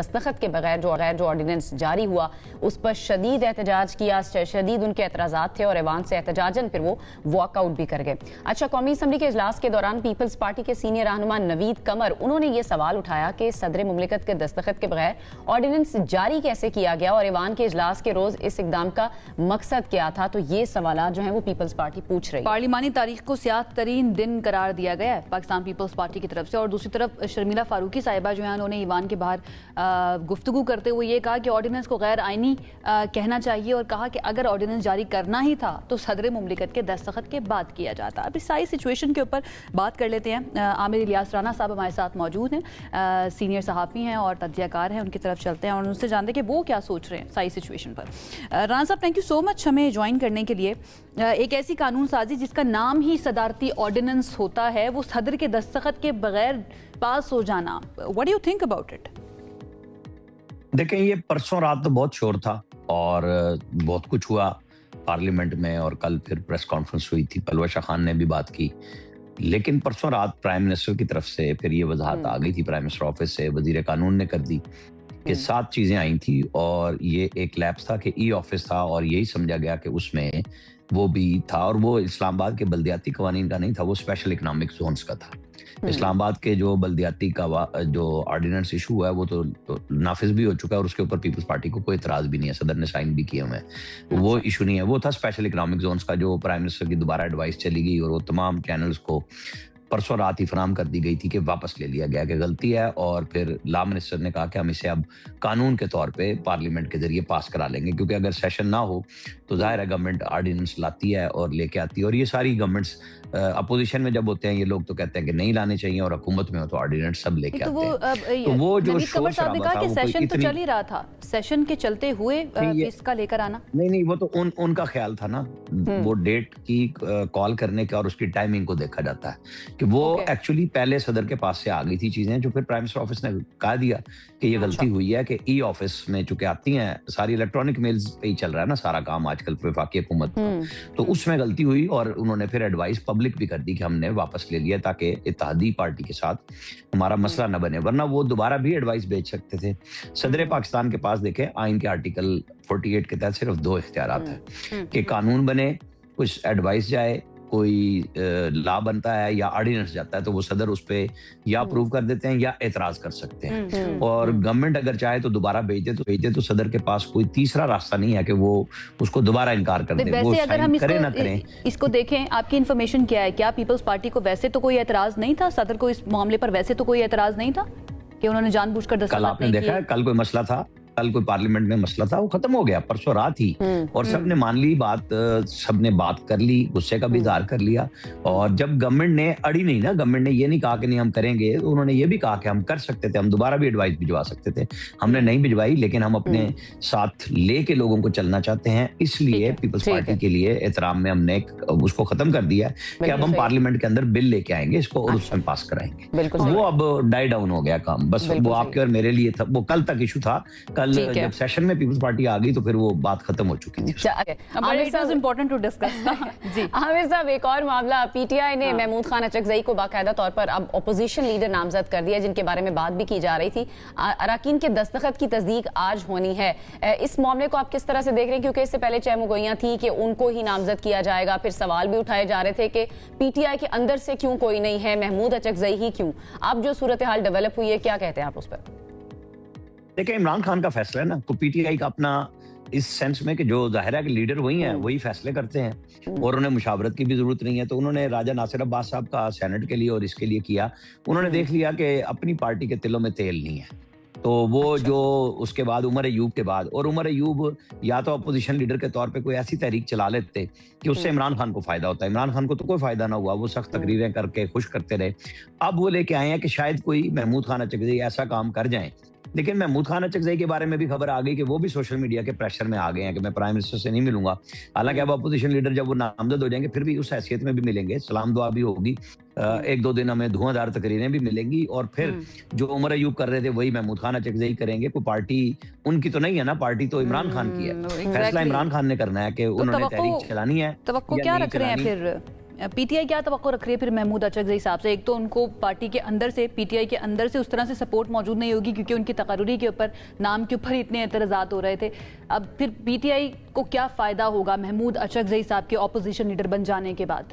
दस्तखत के बगैर जो ऑर्डिनेंस जारी हुआ उस पर शदीद एहतजाज किया, शदीद उनके एतराज़ात थे और ऐवान से एहतजाजन फिर वो वॉकआउट भी कर गए। अच्छा, कौमी असम्बली के इजलास के दौरान पीपल्स पार्टी के सीनियर रहनुमा नवीद कमर उन्होंने ये सवाल उठाया कि सदर मुमलिकत के दस्तखत के बगैर ऑर्डिनेंस जारी कैसे किया गया और ऐवान के इजलास के रोज इस इकदाम का मकसद क्या था। तो ये सवाल जो है वो पीपल्स पार्टी पूछ रही है। पार्लिमानी तारीख को सियाह तरीन दिन करार दिया गया है पाकिस्तान पीपल्स पार्टी की तरफ से, और दूसरी तरफ शर्मिला फारूकी साहिबा जो है उन्होंने ईवान के बाहर गुफ्तगू करते हुए ये कहा कि ऑर्डिनेंस को गैर आईनी कहना चाहिए और कहा कि अगर ऑर्डिनेंस जारी करना ही था तो सदर मुमलिकत के दस्तखत के बाद किया जाता। अब इस सारी सिचुएशन के ऊपर बात कर लेते हैं। आमिर इलियास राना साहब हमारे साथ मौजूद हैं, सीनियर सहाफ़ी हैं और तज्ज़ियाकार हैं, उनकी तरफ चलते हैं और उनसे जानते हैं कि वो क्या सोच रहे हैं सारी सिचुएशन पर। राना साहब, थैंक यू सो मच हमें ज्वाइन करने के लिए। एक ऐसी कानून साजी जिसका नाम ही सदारती ऑर्डिनेंस होता है, वो सदर के दस्तखत के बगैर पास हो जाना, what do you think about it? देखें, ये परसों रात तो बहुत शोर था और बहुत कुछ हुआ पार्लियामेंट में और कल फिर प्रेस कॉन्फ्रेंस हुई थी, पलवा शाह खान ने भी बात की। लेकिन परसों रात प्राइम मिनिस्टर की तरफ से फिर ये वजाहत आ गई थी, प्राइम मिनिस्टर ऑफिस से वजीर कानून ने कर दी कि 7 चीजें आई थी और ये एक लैप्स था कि ई ऑफिस था और यही समझा गया कि उसमें वो भी था और वो इस्लामाबाद के बल्दियाती कवानीन का नहीं था, वो स्पेशल इकोनॉमिक जोन्स का था। इस्लामाबाद के जो बल्दियाती का जो ऑर्डिनेंस इशू हुआ है वो तो नाफिज भी हो चुका है और उसके ऊपर पीपल्स पार्टी को कोई इतराज भी नहीं है, सदर ने साइन भी किए हुए हैं, वो इशू नहीं है। वो था स्पेशल इकोनॉमिक जोन्स का, जो प्राइम मिनिस्टर की दोबारा एडवाइस चली गई और वो तमाम चैनल्स को परसों रात ही फराम कर दी गई थी कि वापस ले लिया गया कि गलती है, और फिर लॉ मिनिस्टर ने कहा कि हम इसे अब कानून के तौर पे पार्लियामेंट के जरिए पास करा लेंगे, क्योंकि अगर सेशन ना हो तो जाहिर है गवर्नमेंट ऑर्डिनेंस लाती है और लेके आती है, और ये सारी गवर्नमेंट्स अपोजिशन में जब होते हैं ये लोग तो कहते हैं कि नहीं लाने चाहिए और हुकूमत में हो तो ऑर्डिनेंस सब लेके आते हैं। तो वो जो शोर शराबा था, सेशन तो चल ही रहा था, सेशन के चलते हुए इसका लेकर आना नहीं, वो तो उनका ख्याल था ना, वो डेट की कॉल करने का और उसकी टाइमिंग को देखा जाता है कि वो एक्चुअली पहले सदर के पास से आ गई थी चीजें, जो फिर प्राइम मिनिस्टर ऑफिस ने कहा दिया कि ये गलती हुई है कि ई ऑफिस में चूंकि आती हैं सारी इलेक्ट्रॉनिक मेल्स पे ही चल रहा है ना सारा काम आजकल वफाकी हुकूमत का, तो उसमें गलती हुई और उन्होंने फिर एडवाइस पब्लिक भी कर दी कि हमने वापस ले लिया ताकि इत्तेहादी पार्टी के साथ हमारा मसला न बने, वरना वो दोबारा भी एडवाइस भेज सकते थे। सदर पाकिस्तान के पास देखें आइन के आर्टिकल 48 के तहत सिर्फ 2 इख्तियारात हैं कि कानून बने, कुछ एडवाइस जाए, कोई लॉ बनता है या ऑर्डिनेंस जाता है तो वो सदर उस पे या अप्रूव कर देते हैं या एतराज कर सकते हैं, और गवर्नमेंट अगर चाहे तो दोबारा भेज दे तो सदर के पास कोई तीसरा रास्ता नहीं है कि वो उसको दोबारा इनकार कर दे। वैसे अगर हम इसको देखें, आपकी इन्फॉर्मेशन क्या है, क्या पीपल्स पार्टी को वैसे तो कोई एतराज नहीं था, सदर को इस मामले पर वैसे तो कोई एतराज नहीं था कि उन्होंने जानबूझकर दस्तखत कल आपने देखा है, कल कोई मसला था, कल कोई पार्लियामेंट में मसला था, वो खत्म हो गया परसों रात ही और सबने मान ली बात, सबने बात कर ली, गुस्से का भी इजहार कर लिया। और जब गवर्नमेंट ने अड़ी नहीं ना, गवर्नमेंट ने ये नहीं कहा कि नहीं हम करेंगे, तो उन्होंने ये भी कहा कि हम कर सकते थे, हम दोबारा भी एडवाइस भिजवा सकते थे, हमने नहीं भिजवाई, लेकिन हम अपने साथ लेके लोगों को चलना चाहते हैं, इसलिए पीपल्स पार्टी के लिए एहतराम में हमने उसको खत्म कर दिया है कि अब हम पार्लियामेंट के अंदर बिल लेके आएंगे इसको और उसमें पास कराएंगे। वो अब डाई डाउन हो गया काम, बस वो आपके और मेरे लिए था, वो कल तक इशू था, कल जब सेशन में पीपल्स पार्टी आ गई तो फिर वो बात खत्म हो चुकी थी। आमिर साहब, एक और मामला, पीटीआई ने महमूद खान अचकजई को बाकायदा तौर पर अब अपोजिशन लीडर नामजद कर दिया, जिनके बारे में बात भी की जा रही थी। अरकान के दस्तखत की तस्दीक आज होनी है, इस मामले को आप किस तरह से देख रहे हैं, क्योंकि इससे पहले चहमुगोइयां थी कि उनको ही नामजद किया जाएगा, फिर सवाल भी उठाए जा रहे थे कि पीटीआई के अंदर से क्यों कोई नहीं है, महमूद अचकजई ही क्यों। अब जो सूरत हाल डेवलप हुई है, क्या कहते हैं आप उस पर? देखिए, इमरान खान का फैसला है ना, तो पीटीआई का अपना इस सेंस में कि जो जाहिर के लीडर वही हैं, वही फैसले करते हैं और उन्हें मुशावरत की भी जरूरत नहीं है। तो उन्होंने राजा नासिर अब्बास साहब का सेनेट के लिए और इसके लिए किया, उन्होंने देख लिया कि अपनी पार्टी के तिलों में तेल नहीं है, तो वो जो उसके बाद उमर अयूब के बाद, और उमर अयूब या तो अपोजिशन लीडर के तौर पे कोई ऐसी तहरीक चला लेते कि उससे इमरान खान को फायदा होता है, इमरान खान को तो कोई फायदा ना हुआ, वो सख्त तकरीरें करके खुश करते रहे। अब वो लेके आए हैं कि शायद कोई महमूद खान अचकजई ऐसा काम कर जाए, लेकिन महमूद खान अचकजई के बारे में भी खबर आ गई कि वो भी सोशल मीडिया के प्रेशर में आ गए हैं कि मैं प्राइम मिनिस्टर से नहीं मिलूंगा। हालांकि अब अपोजिशन लीडर जब वो नामजद हो जाएंगे फिर भी उस हैसियत में भी मिलेंगे, सलाम दुआ भी होगी, 1-2 दिन हमें धुआंधार तकरीरें भी मिलेंगी, और फिर जो उमर अयूब कर रहे थे वही महमूद खान अचकजई करेंगे। कोई पार्टी उनकी तो नहीं है ना, पार्टी तो इमरान खान की है, फैसला इमरान खान ने करना है कि उन्होंने तहरीक चलानी है। तवक्को क्या रख रहे हैं फिर पीटीआई क्या तवक्को रख रही है फिर महमूद अचकज़ई साहब से? एक तो उनको पार्टी के अंदर से, पीटीआई के अंदर से उस तरह से सपोर्ट मौजूद नहीं होगी क्योंकि उनकी तकर्री के ऊपर, नाम के ऊपर इतने एतराज़ात हो रहे थे। अब फिर पीटीआई को क्या फ़ायदा होगा महमूद अचकज़ई साहब के ऑपोजिशन लीडर बन जाने के बाद?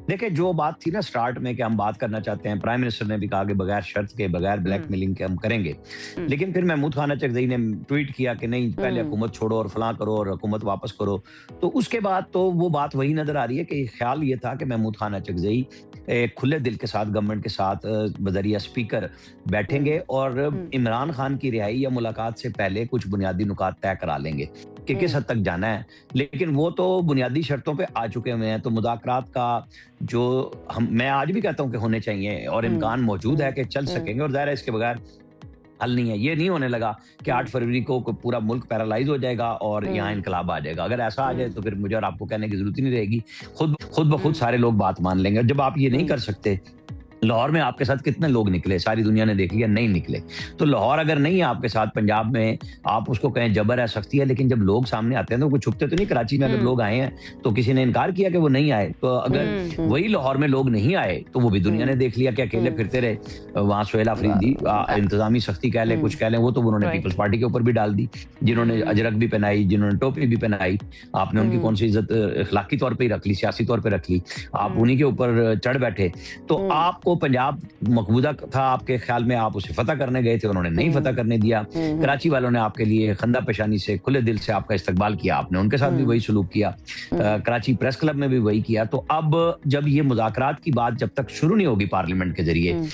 देखिए, जो बात थी ना स्टार्ट में कि हम बात करना चाहते हैं, प्राइम मिनिस्टर ने भी कहा कि बगैर शर्त के, बगैर ब्लैकमेलिंग के हम करेंगे। लेकिन फिर महमूद खान अचकज़ई ने ट्वीट किया कि नहीं, पहले हुकूमत छोड़ो और फलां करो और हुकूमत वापस करो। तो उसके बाद तो वो बात वही नजर आ रही है कि ख्याल ये था कि महमूद खान अचकज़ई खुले दिल के साथ गवर्नमेंट के साथ बजरिया स्पीकर बैठेंगे और इमरान खान की रिहाई या मुलाकात से पहले कुछ बुनियादी नुकात तय करा लेंगे कि किस हद तक जाना है। लेकिन वो तो बुनियादी शर्तों पे आ चुके हुए हैं, तो मुज़ाकरात का जो मैं आज भी कहता हूं कि होने चाहिए और इम्कान मौजूद है कि चल सकेंगे, और ज़ाहिर है इसके बगैर हल नहीं है। ये नहीं होने लगा कि 8 फरवरी को पूरा मुल्क पैरालाइज हो जाएगा और यहाँ इनकलाब आ जाएगा। अगर ऐसा आ जाए तो फिर मुझे और आपको कहने की जरूरत ही नहीं रहेगी, खुद ब खुद सारे लोग बात मान लेंगे। जब आप ये नहीं कर सकते, लाहौर में आपके साथ कितने लोग निकले, सारी दुनिया ने देख लिया, नहीं निकले। तो लाहौर अगर नहीं है आपके साथ, पंजाब में आप उसको कहें जबर है, सख्ती है, लेकिन जब लोग सामने आते हैं तो कोई छुपते तो नहीं। कराची में अगर लोग आए हैं तो किसी ने इनकार किया कि वो नहीं आए? तो अगर वही लाहौर में लोग नहीं आए तो वो भी दुनिया ने देख लिया कि अकेले फिरते रहे। वहां सुहेल अफरीदी इंतजामी सख्ती कह लें, कुछ कह लें, वो तो उन्होंने पीपल्स पार्टी के ऊपर भी डाल दी। जिन्होंने अजरक भी पहनाई, जिन्होंने टोपी भी पहनाई, आपने उनकी कौन सी इज्जत अखलाकी तौर पर ही रख ली, सियासी तौर पर रख ली, आप उन्हीं के ऊपर चढ़ बैठे। तो आपको पंजाब मकबूजा था, आपके ख्याल में आप उसे फतह करने गए थे, उन्होंने नहीं फतह करने दिया। कराची वालों ने आपके लिए खंदा पेशानी से, खुले दिल से आपका इस्तकबाल किया, आपने उनके साथ भी वही सलूक किया, कराची प्रेस क्लब में भी वही किया। तो अब जब ये मुज़ाकरात की बात जब तक शुरू नहीं होगी पार्लियामेंट के जरिए,